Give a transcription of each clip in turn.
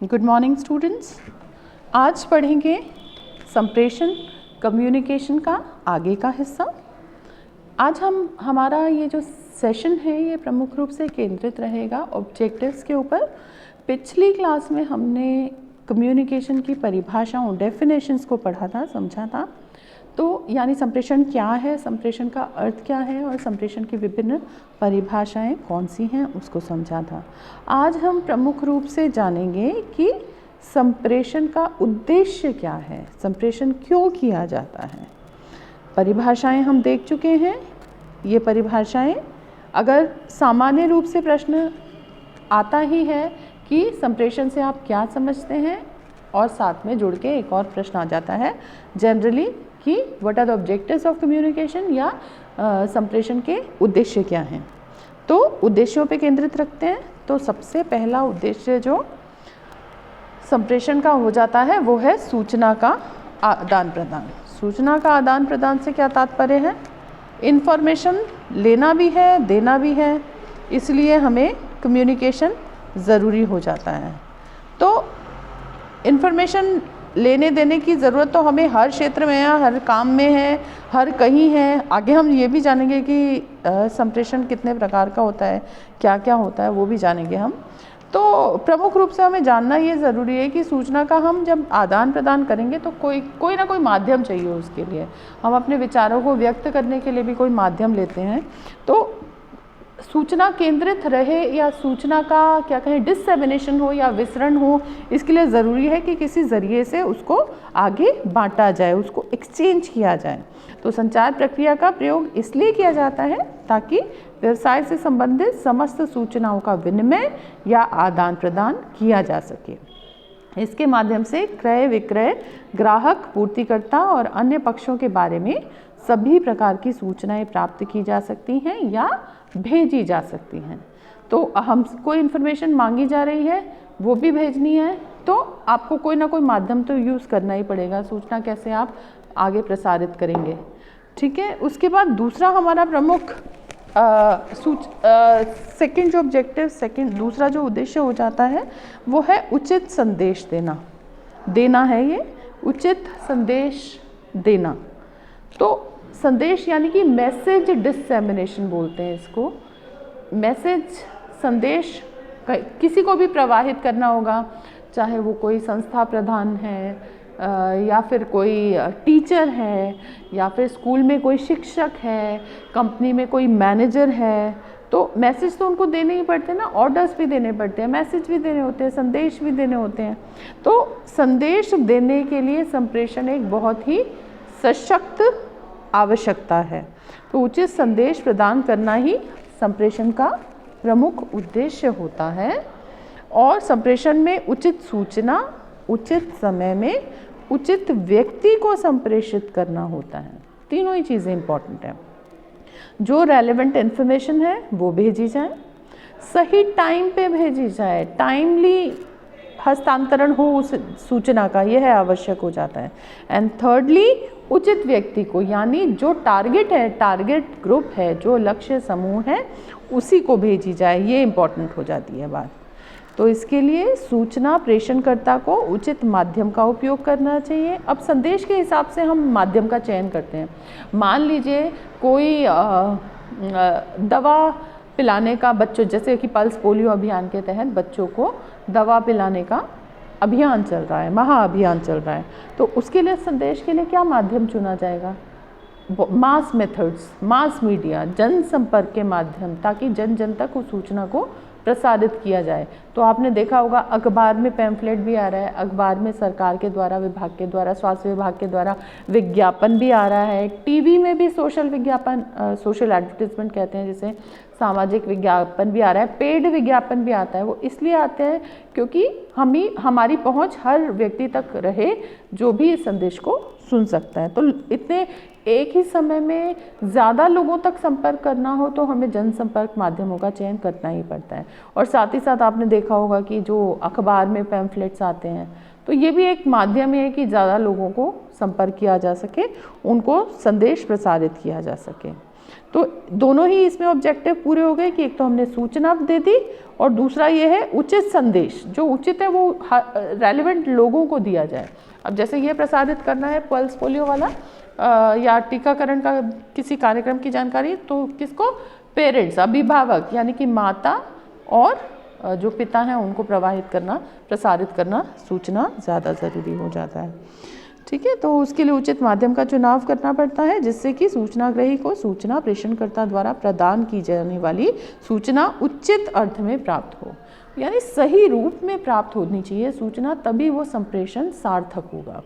Good morning students. आज पढ़ेंगे संप्रेषण कम्युनिकेशन का आगे का हिस्सा। आज हमारा ये जो सेशन है ये प्रमुख रूप से केंद्रित रहेगा ऑब्जेक्टिव्स के ऊपर। पिछली क्लास में हमने कम्युनिकेशन की परिभाषाओं डेफिनेशंस को पढ़ा था, समझा था। तो यानी संप्रेषण क्या है, संप्रेषण का अर्थ क्या है और संप्रेषण की विभिन्न परिभाषाएं कौन सी हैं उसको समझा था। आज हम प्रमुख रूप से जानेंगे कि संप्रेषण का उद्देश्य क्या है, संप्रेषण क्यों किया जाता है। परिभाषाएं हम देख चुके हैं। ये परिभाषाएं अगर सामान्य रूप से प्रश्न आता ही है कि संप्रेषण से आप क्या समझते हैं, और साथ में जुड़ के एक और प्रश्न आ जाता है जनरली कि what are the objectives of communication, या संप्रेषण के उद्देश्य क्या हैं। तो उद्देश्यों पे केंद्रित रखते हैं। तो सबसे पहला उद्देश्य जो संप्रेषण का हो जाता है वो है सूचना का आदान प्रदान। सूचना का आदान प्रदान से क्या तात्पर्य है? इन्फॉर्मेशन लेना भी है, देना भी है, इसलिए हमें कम्युनिकेशन ज़रूरी हो जाता है। तो इन्फॉर्मेशन लेने देने की ज़रूरत तो हमें हर क्षेत्र में है, हर काम में है, हर कहीं है। आगे हम ये भी जानेंगे कि संप्रेषण कितने प्रकार का होता है, क्या क्या होता है, वो भी जानेंगे हम। तो प्रमुख रूप से हमें जानना ये ज़रूरी है कि सूचना का हम जब आदान प्रदान करेंगे तो कोई ना कोई माध्यम चाहिए उसके लिए। हम अपने विचारों को व्यक्त करने के लिए भी कोई माध्यम लेते हैं। तो सूचना केंद्रित रहे या सूचना का क्या कहें डिससेमिनेशन हो या विसरण हो, इसके लिए ज़रूरी है कि किसी ज़रिए से उसको आगे बांटा जाए, उसको एक्सचेंज किया जाए। तो संचार प्रक्रिया का प्रयोग इसलिए किया जाता है ताकि व्यवसाय से संबंधित समस्त सूचनाओं का विनिमय या आदान प्रदान किया जा सके। इसके माध्यम से क्रय विक्रय, ग्राहक, पूर्तिकर्ता और अन्य पक्षों के बारे में सभी प्रकार की सूचनाएं प्राप्त की जा सकती हैं या भेजी जा सकती हैं। तो हम कोई इन्फॉर्मेशन मांगी जा रही है, वो भी भेजनी है, तो आपको कोई ना कोई माध्यम तो यूज़ करना ही पड़ेगा। सूचना कैसे आप आगे प्रसारित करेंगे, ठीक है। उसके बाद दूसरा हमारा प्रमुख सेकंड जो ऑब्जेक्टिव, दूसरा जो उद्देश्य हो जाता है वो है उचित संदेश देना है। ये उचित संदेश देना, तो संदेश यानी कि मैसेज डिससेमिनेशन बोलते हैं इसको। मैसेज, संदेश किसी को भी प्रवाहित करना होगा, चाहे वो कोई संस्था प्रधान है या फिर कोई टीचर है, या फिर स्कूल में कोई शिक्षक है, कंपनी में कोई मैनेजर है। तो मैसेज तो उनको देने ही पड़ते हैं ना, ऑर्डर्स भी देने पड़ते हैं, मैसेज भी देने होते हैं, संदेश भी देने होते हैं। तो संदेश देने के लिए संप्रेषण एक बहुत ही सशक्त आवश्यकता है। तो उचित संदेश प्रदान करना ही संप्रेषण का प्रमुख उद्देश्य होता है। और संप्रेषण में उचित सूचना उचित समय में उचित व्यक्ति को संप्रेषित करना होता है। तीनों ही चीज़ें इंपॉर्टेंट हैं। जो रेलेवेंट इन्फॉर्मेशन है वो भेजी जाए, सही टाइम पे भेजी जाए, टाइमली हस्तांतरण हो उस सूचना का, यह है आवश्यक हो जाता है। एंड थर्डली उचित व्यक्ति को, यानी जो टारगेट है, टारगेट ग्रुप है, जो लक्ष्य समूह है, उसी को भेजी जाए, ये इम्पॉर्टेंट हो जाती है बात। तो इसके लिए सूचना प्रेषणकर्ता को उचित माध्यम का उपयोग करना चाहिए। अब संदेश के हिसाब से हम माध्यम का चयन करते हैं। मान लीजिए कोई दवा पिलाने का, बच्चों जैसे कि पल्स पोलियो अभियान के तहत बच्चों को दवा पिलाने का अभियान चल रहा है, महाअभियान चल रहा है। तो उसके लिए संदेश के लिए क्या माध्यम चुना जाएगा? मास मेथड्स, मास मीडिया, जनसंपर्क के माध्यम, ताकि जन जन तक उस सूचना को प्रसारित किया जाए। तो आपने देखा होगा अखबार में पैम्फलेट भी आ रहा है, अखबार में सरकार के द्वारा, विभाग के द्वारा, स्वास्थ्य विभाग के द्वारा विज्ञापन भी आ रहा है, टीवी में भी सोशल विज्ञापन, सोशल एडवर्टीजमेंट कहते हैं जिसे, सामाजिक विज्ञापन भी आ रहा है, पेड विज्ञापन भी आता है। वो इसलिए आते हैं क्योंकि हमारी पहुंच हर व्यक्ति तक रहे जो भी इस संदेश को सुन सकता है। तो इतने एक ही समय में ज़्यादा लोगों तक संपर्क करना हो तो हमें जनसंपर्क माध्यमों का चयन करना ही पड़ता है। और साथ ही साथ आपने देखा होगा कि जो अखबार में पैम्फलेट्स आते हैं, तो ये भी एक माध्यम है कि ज़्यादा लोगों को संपर्क किया जा सके, उनको संदेश प्रसारित किया जा सके। तो दोनों ही इसमें ऑब्जेक्टिव पूरे हो गए कि एक तो हमने सूचना दे दी और दूसरा ये है उचित संदेश, जो उचित है वो रेलेवेंट लोगों को दिया जाए। अब जैसे ये प्रसारित करना है पल्स पोलियो वाला या टीकाकरण का किसी कार्यक्रम की जानकारी, तो किसको, पेरेंट्स, अभिभावक यानी कि माता और जो पिता हैं उनको प्रसारित करना सूचना ज़्यादा ज़रूरी हो जाता है। ठीक है, तो उसके लिए उचित माध्यम का चुनाव करना पड़ता है जिससे कि सूचनाग्रही को सूचना प्रेषणकर्ता द्वारा प्रदान की जाने वाली सूचना उचित अर्थ में प्राप्त हो, यानी सही रूप में प्राप्त होनी चाहिए सूचना, तभी वो संप्रेषण सार्थक होगा।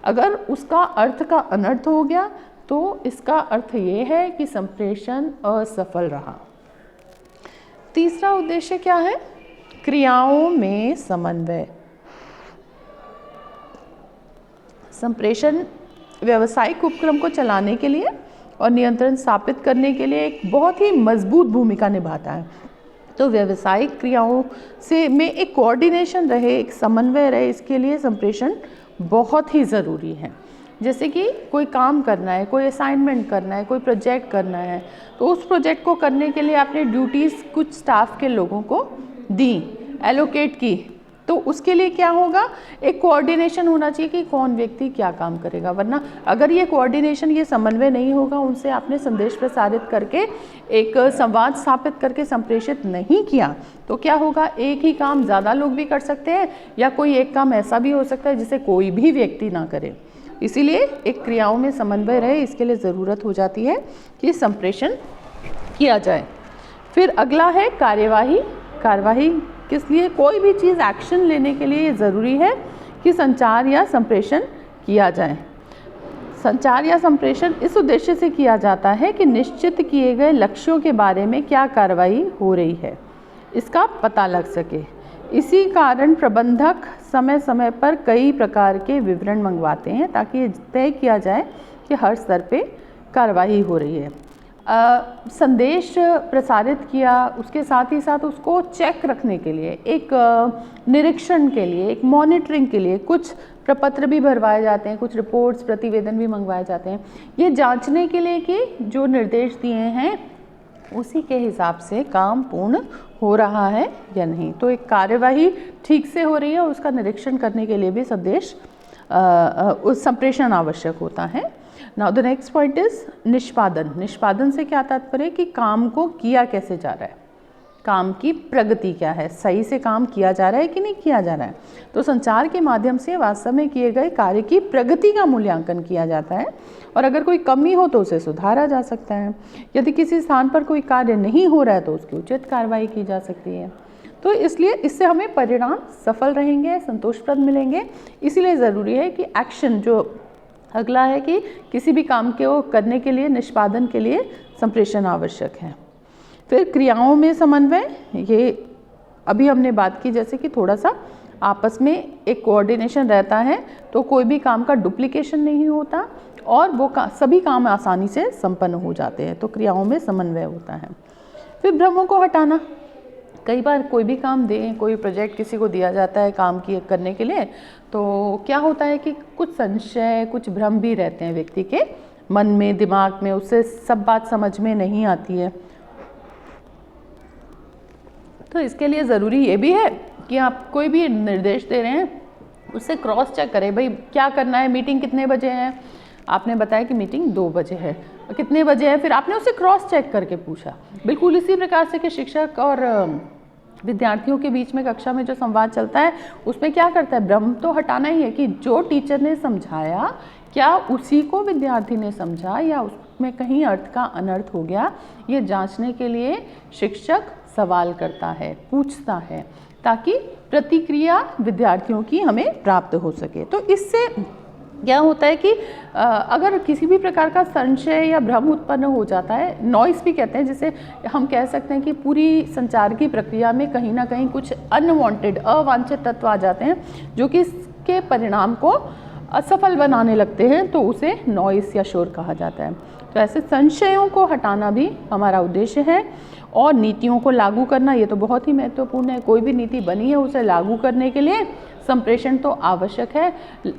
अगर उसका अर्थ का अनर्थ हो गया तो इसका अर्थ ये है कि संप्रेषण असफल रहा। तीसरा उद्देश्य क्या है? क्रियाओं में समन्वय। संप्रेषण व्यावसायिक उपक्रम को चलाने के लिए और नियंत्रण स्थापित करने के लिए एक बहुत ही मजबूत भूमिका निभाता है। तो व्यावसायिक क्रियाओं में एक कोऑर्डिनेशन रहे, एक समन्वय रहे, इसके लिए संप्रेषण बहुत ही ज़रूरी है। जैसे कि कोई काम करना है, कोई असाइनमेंट करना है, कोई प्रोजेक्ट करना है, तो उस प्रोजेक्ट को करने के लिए आपने ड्यूटीज़ कुछ स्टाफ के लोगों को दी, एलोकेट की, तो उसके लिए क्या होगा, एक कोऑर्डिनेशन होना चाहिए कि कौन व्यक्ति क्या काम करेगा। वरना अगर ये कोऑर्डिनेशन, ये समन्वय नहीं होगा, उनसे आपने संदेश प्रसारित करके एक संवाद स्थापित करके संप्रेषित नहीं किया, तो क्या होगा, एक ही काम ज़्यादा लोग भी कर सकते हैं या कोई एक काम ऐसा भी हो सकता है जिसे कोई भी व्यक्ति ना करे। इसीलिए एक क्रियाओं में समन्वय रहे, इसके लिए ज़रूरत हो जाती है कि संप्रेषण किया जाए। फिर अगला है कार्यवाही। कार्यवाही किस लिए? कोई भी चीज़ एक्शन लेने के लिए ज़रूरी है कि संचार या संप्रेषण किया जाए। संचार या संप्रेषण इस उद्देश्य से किया जाता है कि निश्चित किए गए लक्ष्यों के बारे में क्या कार्रवाई हो रही है इसका पता लग सके। इसी कारण प्रबंधक समय समय पर कई प्रकार के विवरण मंगवाते हैं ताकि ये तय किया जाए कि हर स्तर पे कार्रवाई हो रही है। संदेश प्रसारित किया, उसके साथ ही साथ उसको चेक रखने के लिए, एक निरीक्षण के लिए, एक मॉनिटरिंग के लिए कुछ प्रपत्र भी भरवाए जाते हैं, कुछ रिपोर्ट्स, प्रतिवेदन भी मंगवाए जाते हैं, ये जांचने के लिए कि जो निर्देश दिए हैं उसी के हिसाब से काम पूर्ण हो रहा है या नहीं। तो एक कार्यवाही ठीक से हो रही है, उसका निरीक्षण करने के लिए भी संदेश उस संप्रेषण आवश्यक होता है। Now the next point is निष्पादन। निष्पादन से क्या तात्पर्य है कि काम को किया कैसे जा रहा है, काम की प्रगति क्या है, सही से काम किया जा रहा है कि नहीं किया जा रहा है। तो संचार के माध्यम से वास्तव में किए गए कार्य की प्रगति का मूल्यांकन किया जाता है और अगर कोई कमी हो तो उसे सुधारा जा सकता है। यदि किसी स्थान पर कोई कार्य नहीं हो रहा है तो उसकी उचित कार्रवाई की जा सकती है। तो इसलिए इससे हमें परिणाम सफल रहेंगे, संतोषप्रद मिलेंगे। इसीलिए ज़रूरी है कि एक्शन, जो अगला है कि किसी भी काम को करने के लिए, निष्पादन के लिए संप्रेषण आवश्यक है। फिर क्रियाओं में समन्वय, ये अभी हमने बात की जैसे कि थोड़ा सा आपस में एक कोऑर्डिनेशन रहता है तो कोई भी काम का डुप्लीकेशन नहीं होता और वो सभी काम आसानी से संपन्न हो जाते हैं। तो क्रियाओं में समन्वय होता है। फिर भ्रमों को हटाना। कई बार कोई भी काम दें, कोई प्रोजेक्ट किसी को दिया जाता है काम की करने के लिए, तो क्या होता है कि कुछ संशय, कुछ भ्रम भी रहते हैं व्यक्ति के मन में, दिमाग में, उससे सब बात समझ में नहीं आती है। तो इसके लिए ज़रूरी ये भी है कि आप कोई भी निर्देश दे रहे हैं उससे क्रॉस चेक करें, भाई क्या करना है, मीटिंग कितने बजे है, आपने बताया कि मीटिंग 2 बजे है, कितने बजे है, फिर आपने उससे क्रॉस चेक करके पूछा। बिल्कुल इसी प्रकार से कि शिक्षक और विद्यार्थियों के बीच में कक्षा में जो संवाद चलता है उसमें क्या करता है, भ्रम तो हटाना ही है कि जो टीचर ने समझाया क्या उसी को विद्यार्थी ने समझा या उसमें कहीं अर्थ का अनर्थ हो गया, ये जांचने के लिए शिक्षक सवाल करता है, पूछता है, ताकि प्रतिक्रिया विद्यार्थियों की हमें प्राप्त हो सके। तो इससे क्या होता है कि अगर किसी भी प्रकार का संशय या भ्रम उत्पन्न हो जाता है, नॉइस भी कहते हैं, जिसे हम कह सकते हैं कि पूरी संचार की प्रक्रिया में कहीं ना कहीं कुछ अनवांटेड, अवांछित तत्व आ जाते हैं जो कि इसके परिणाम को असफल बनाने लगते हैं, तो उसे नॉइस या शोर कहा जाता है। तो ऐसे संशयों को हटाना भी हमारा उद्देश्य है। और नीतियों को लागू करना, ये तो बहुत ही महत्वपूर्ण है। कोई भी नीति बनी है उसे लागू करने के लिए संप्रेषण तो आवश्यक है।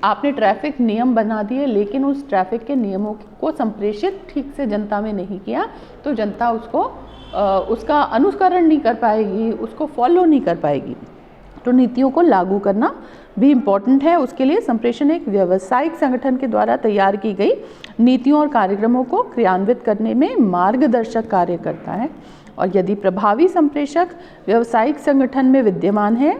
आपने ट्रैफिक नियम बना दिए लेकिन उस ट्रैफिक के नियमों को संप्रेषित ठीक से जनता में नहीं किया तो जनता उसको उसका अनुसरण नहीं कर पाएगी, उसको फॉलो नहीं कर पाएगी। तो नीतियों को लागू करना भी इम्पॉर्टेंट है। उसके लिए संप्रेषण एक व्यावसायिक संगठन के द्वारा तैयार की गई नीतियों और कार्यक्रमों को क्रियान्वित करने में मार्गदर्शक कार्य करता है। और यदि प्रभावी संप्रेषक व्यावसायिक संगठन में विद्यमान है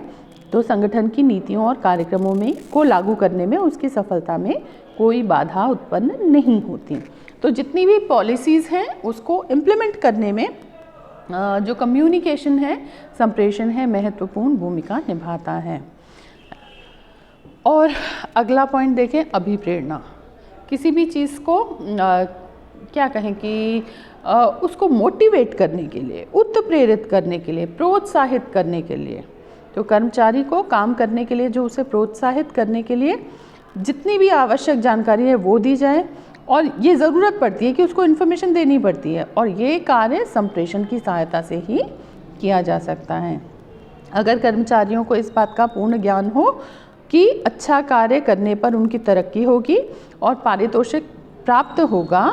तो संगठन की नीतियों और कार्यक्रमों में को लागू करने में उसकी सफलता में कोई बाधा उत्पन्न नहीं होती। तो जितनी भी पॉलिसीज़ हैं उसको इम्प्लीमेंट करने में जो कम्युनिकेशन है, संप्रेषण है, महत्वपूर्ण भूमिका निभाता है। और अगला पॉइंट देखें, अभिप्रेरणा। किसी भी चीज़ को क्या कहें कि उसको मोटिवेट करने के लिए, उत्प्रेरित करने के लिए, प्रोत्साहित करने के लिए, तो कर्मचारी को काम करने के लिए जो उसे प्रोत्साहित करने के लिए जितनी भी आवश्यक जानकारी है वो दी जाए। और ये ज़रूरत पड़ती है कि उसको इन्फॉर्मेशन देनी पड़ती है और ये कार्य संप्रेषण की सहायता से ही किया जा सकता है। अगर कर्मचारियों को इस बात का पूर्ण ज्ञान हो कि अच्छा कार्य करने पर उनकी तरक्की होगी और पारितोषिक प्राप्त होगा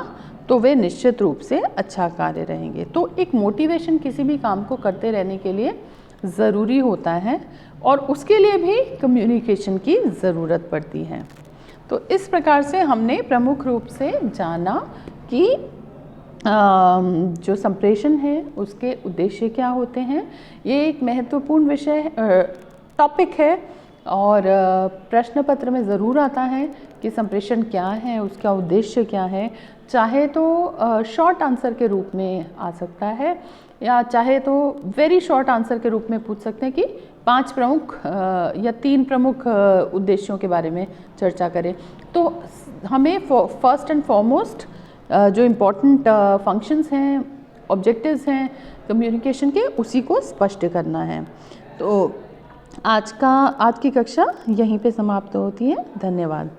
तो वे निश्चित रूप से अच्छा कार्य रहेंगे। तो एक मोटिवेशन किसी भी काम को करते रहने के लिए ज़रूरी होता है और उसके लिए भी कम्युनिकेशन की ज़रूरत पड़ती है। तो इस प्रकार से हमने प्रमुख रूप से जाना कि जो संप्रेषण है उसके उद्देश्य क्या होते हैं। ये एक महत्वपूर्ण विषय टॉपिक है और प्रश्न पत्र में ज़रूर आता है कि संप्रेषण क्या है, उसका उद्देश्य क्या है। चाहे तो शॉर्ट आंसर के रूप में आ सकता है या चाहे तो वेरी शॉर्ट आंसर के रूप में पूछ सकते हैं कि 5 प्रमुख या 3 प्रमुख उद्देश्यों के बारे में चर्चा करें। तो हमें फर्स्ट एंड फॉरमोस्ट जो इम्पोर्टेंट फंक्शंस हैं, ऑब्जेक्टिव्स हैं कम्युनिकेशन के, उसी को स्पष्ट करना है। तो आज की कक्षा यहीं पे समाप्त होती है। धन्यवाद।